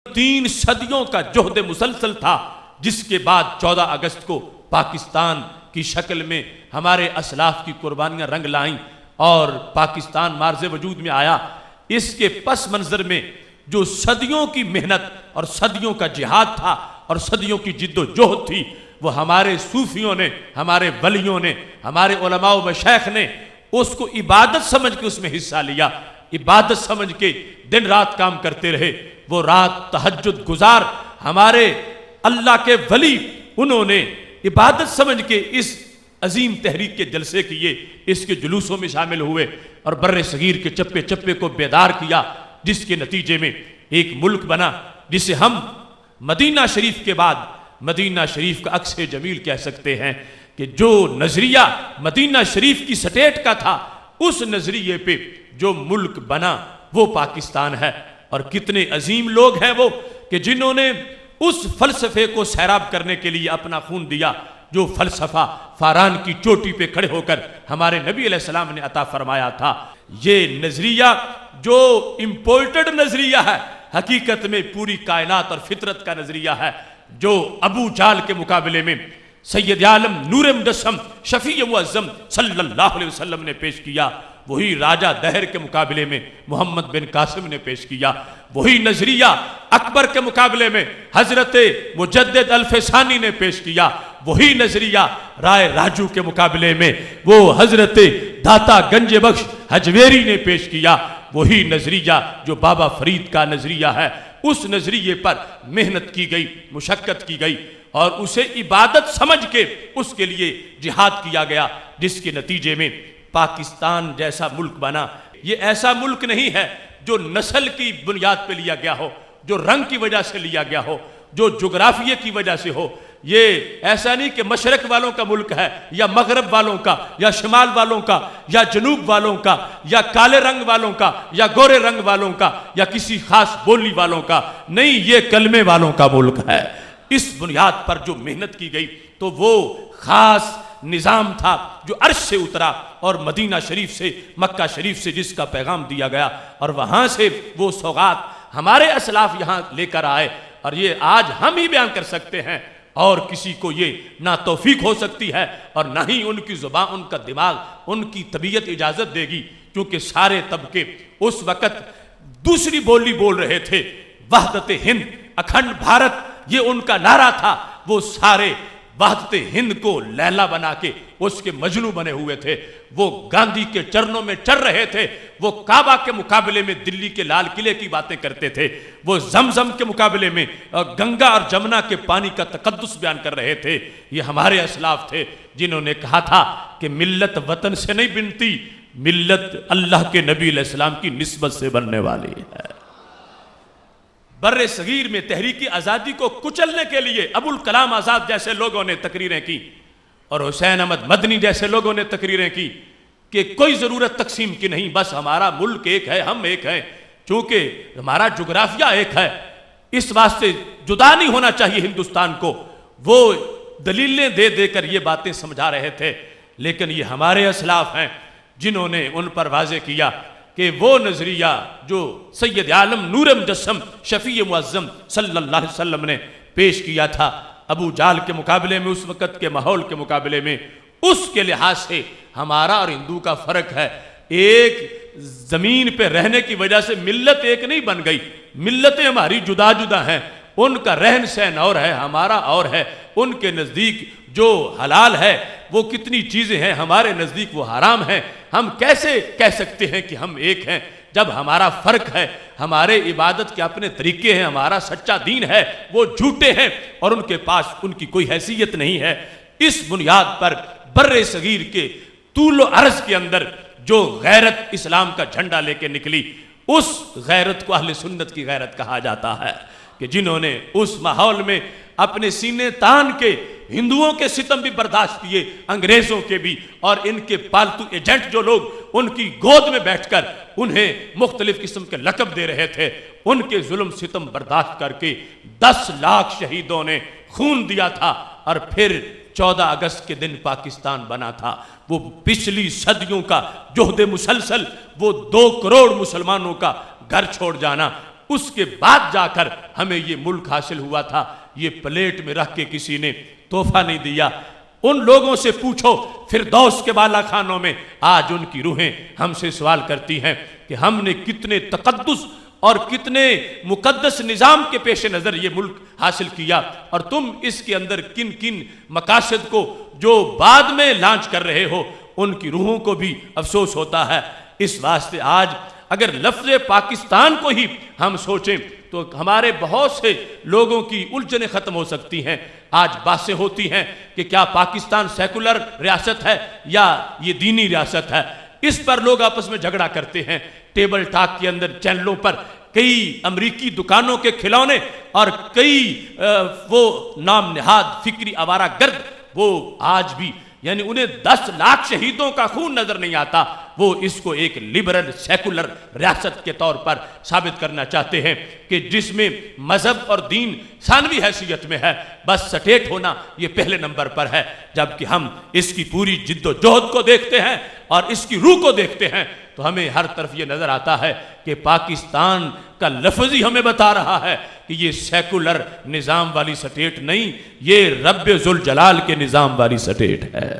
3 صدیوں کا جہد مسلسل تھا، جس کے بعد 14 اگست کو پاکستان کی شکل میں ہمارے اسلاف کی قربانیاں رنگ لائیں اور پاکستان مارز وجود میں آیا۔ اس کے پس منظر میں جو صدیوں کی محنت اور صدیوں کا جہاد تھا اور صدیوں کی جد و جہد تھی، وہ ہمارے صوفیوں نے، ہمارے ولیوں نے، ہمارے علماء و مشائخ نے اس کو عبادت سمجھ کے اس میں حصہ لیا، عبادت سمجھ کے دن رات کام کرتے رہے۔ وہ رات تہجد گزار ہمارے اللہ کے ولی، انہوں نے عبادت سمجھ کے اس عظیم تحریک کے جلسے کیے، اس کے جلوسوں میں شامل ہوئے اور بر صغیر کے چپے چپے کو بیدار کیا، جس کے نتیجے میں ایک ملک بنا جسے ہم مدینہ شریف کے بعد مدینہ شریف کا عکس جمیل کہہ سکتے ہیں، کہ جو نظریہ مدینہ شریف کی سٹیٹ کا تھا، اس نظریے پہ جو ملک بنا وہ پاکستان ہے۔ اور کتنے عظیم لوگ ہیں وہ کہ جنہوں نے اس فلسفے کو سیراب کرنے کے لیے اپنا خون دیا، جو فلسفہ فاران کی چوٹی پہ کھڑے ہو کر ہمارے نبی علیہ السلام نے عطا فرمایا تھا۔ یہ نظریہ جو امپورٹڈ نظریہ ہے، حقیقت میں پوری کائنات اور فطرت کا نظریہ ہے، جو ابو جہل کے مقابلے میں سید عالم نور مجسم شفیع معظم صلی اللہ علیہ وسلم نے پیش کیا، وہی راجہ دہر کے مقابلے میں محمد بن قاسم نے پیش کیا، وہی نظریہ اکبر کے مقابلے میں حضرت مجدد الفسانی نے پیش کیا، وہی نظریہ رائے راجو کے مقابلے میں وہ حضرت داتا گنج بخش حجویری نے پیش کیا، وہی نظریہ جو بابا فرید کا نظریہ ہے۔ اس نظریے پر محنت کی گئی، مشقت کی گئی اور اسے عبادت سمجھ کے اس کے لیے جہاد کیا گیا، جس کے نتیجے میں پاکستان جیسا ملک بنا۔ یہ ایسا ملک نہیں ہے جو نسل کی بنیاد پہ لیا گیا ہو، جو رنگ کی وجہ سے لیا گیا ہو، جو جغرافیے کی وجہ سے ہو۔ یہ ایسا نہیں کہ مشرق والوں کا ملک ہے یا مغرب والوں کا یا شمال والوں کا یا جنوب والوں کا یا کالے رنگ والوں کا یا گورے رنگ والوں کا یا کسی خاص بولی والوں کا نہیں، یہ کلمے والوں کا ملک ہے۔ اس بنیاد پر جو محنت کی گئی تو وہ خاص نظام تھا جو عرش سے اترا اور مدینہ شریف سے، مکہ شریف سے جس کا پیغام دیا گیا، اور وہاں سے وہ سوغات ہمارے اسلاف یہاں لے کر آئے، اور یہ آج ہم ہی بیان کر سکتے ہیں، اور کسی کو یہ نہ توفیق ہو سکتی ہے اور نہ ہی ان کی زبان، ان کا دماغ، ان کی طبیعت اجازت دے گی، کیونکہ سارے طبقے اس وقت دوسری بولی بول رہے تھے۔ وحدت ہند، اکھنڈ بھارت، یہ ان کا نعرہ تھا۔ وہ سارے وحدت ہند کو لیلا بنا کے اس کے مجنو بنے ہوئے تھے۔ وہ گاندھی کے چرنوں میں چر رہے تھے، وہ کعبہ کے مقابلے میں دلی کے لال قلعے کی باتیں کرتے تھے، وہ زمزم کے مقابلے میں گنگا اور جمنا کے پانی کا تقدس بیان کر رہے تھے۔ یہ ہمارے اسلاف تھے جنہوں نے کہا تھا کہ ملت وطن سے نہیں بنتی، ملت اللہ کے نبی علیہ السلام کی نسبت سے بننے والی ہے۔ بر صغیر میں تحریک آزادی کو کچلنے کے لیے ابوالکلام آزاد جیسے لوگوں نے تقریریں کی اور حسین احمد مدنی جیسے لوگوں نے تقریریں کی کہ کوئی ضرورت تقسیم کی نہیں، بس ہمارا ملک ایک ہے، ہم ایک ہیں، چونکہ ہمارا جغرافیہ ایک ہے، اس واسطے جدا نہیں ہونا چاہیے ہندوستان کو۔ وہ دلیلیں دے دے کر یہ باتیں سمجھا رہے تھے، لیکن یہ ہمارے اسلاف ہیں جنہوں نے ان پر واضح کیا کہ وہ نظریہ جو سید عالم نور مجسم شفیع معظم صلی اللہ علیہ وسلم نے پیش کیا تھا ابو جہل کے مقابلے میں، اس وقت کے ماحول کے مقابلے میں، اس کے لحاظ سے ہمارا اور ہندو کا فرق ہے۔ ایک زمین پہ رہنے کی وجہ سے ملت ایک نہیں بن گئی، ملتیں ہماری جدا جدا ہیں، ان کا رہن سہن اور ہے، ہمارا اور ہے۔ ان کے نزدیک جو حلال ہے وہ کتنی چیزیں ہیں، ہمارے نزدیک وہ حرام ہیں۔ ہم کیسے کہہ سکتے ہیں کہ ہم ایک ہیں جب ہمارا فرق ہے؟ ہمارے عبادت کے اپنے طریقے ہیں، ہمارا سچا دین ہے، وہ جھوٹے ہیں اور ان کے پاس ان کی کوئی حیثیت نہیں ہے۔ اس بنیاد پر بر صغیر کے طول و عرض کے اندر جو غیرت اسلام کا جھنڈا لے کے نکلی، اس غیرت کو اہل سنت کی غیرت کہا جاتا ہے، کہ جنہوں نے اس ماحول میں اپنے سینے تان کے ہندوؤں کے ستم بھی برداشت کیے، انگریزوں کے بھی، اور ان کے پالتو ایجنٹ جو لوگ ان کی گود میں بیٹھ کر انہیں مختلف قسم کے لقب دے رہے تھے، ان کے ظلم ستم برداشت کر کے 10 لاکھ شہیدوں نے خون دیا تھا، اور پھر 14 اگست کے دن پاکستان بنا تھا۔ وہ پچھلی صدیوں کا جہد مسلسل، وہ 2 کروڑ مسلمانوں کا گھر چھوڑ جانا، اس کے بعد جا کر ہمیں یہ ملک حاصل ہوا تھا. یہ پلیٹ میں رکھ کے کسی نے تحفہ نہیں دیا. ان لوگوں سے پوچھو فردوس کے بالا خانوں میں آج ان کی روحیں ہم سے سوال کرتی ہیں کہ ہم نے کتنے تقدس اور کتنے مقدس نظام کے پیش نظر یہ ملک حاصل کیا، اور تم اس کے اندر کن کن مقاصد کو جو بعد میں لانچ کر رہے ہو. ان کی روحوں کو بھی افسوس ہوتا ہے. اس واسطے آج اگر لفظ پاکستان کو ہی ہم سوچیں تو ہمارے بہت سے لوگوں کی الجھنیں ختم ہو سکتی ہیں. آج باتیں ہوتی ہیں کہ کیا پاکستان سیکولر ریاست ہے یا یہ دینی ریاست ہے. اس پر لوگ آپس میں جھگڑا کرتے ہیں. ٹیبل ٹاک کے اندر چینلوں پر کئی امریکی دکانوں کے کھلونے اور کئی وہ نام نہاد فکری آوارہ گرد وہ آج بھی یعنی انہیں 10 لاکھ شہیدوں کا خون نظر نہیں آتا. وہ اس کو ایک لبرل سیکولر ریاست کے طور پر ثابت کرنا چاہتے ہیں کہ جس میں مذہب اور دین ثانوی حیثیت میں ہے، بس سٹیٹ ہونا یہ پہلے نمبر پر ہے. جبکہ ہم اس کی پوری جد و جہد کو دیکھتے ہیں اور اس کی روح کو دیکھتے ہیں تو ہمیں ہر طرف یہ نظر آتا ہے کہ پاکستان کا لفظ ہی ہمیں بتا رہا ہے کہ یہ سیکولر نظام والی سٹیٹ نہیں، یہ رب ذوالجلال کے نظام والی سٹیٹ ہے.